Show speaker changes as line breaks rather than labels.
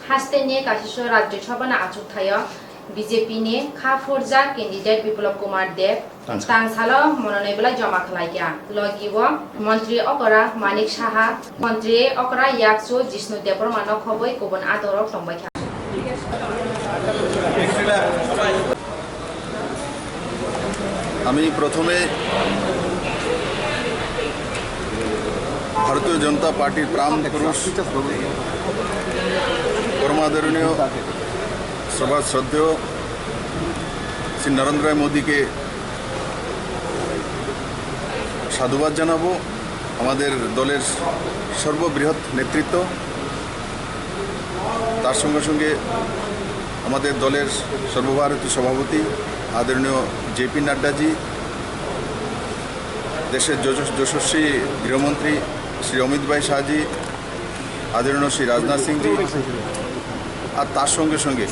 हास्टेने काशिशो Rajya Sabha आचुथाय BJP ने खाफोरजा candidate विप्लव कुमार देव तांसालो मनोनयन जमा खालाया लगिव मंत्री अकरा मानिक साहा मंत्री अकरा याक्सो जिष्णु देवरमान खबै गुबुन आदरक दंबाय
আমি প্রথমে ভারতীয় জনতা পার্টির প্রাণ পুরুষ পরমাদরণীয় সভা শ্রদ্ধেয় শ্রী নরেন্দ্র মোদীকে সাধুবাদ জানাবো। আমাদের দলের সর্ববৃহৎ নেতৃত্ব, তার সঙ্গে সঙ্গে আমাদের দলের সর্বভারতীয় সভাপতি আদরণীয় জেপি নাড্ডাজি, দেশের যশস্বী গৃহমন্ত্রী শ্রী অমিত ভাই শাহজি, আদরণীয় শ্রী রাজনাথ সিংজি, আর তার সঙ্গে সঙ্গে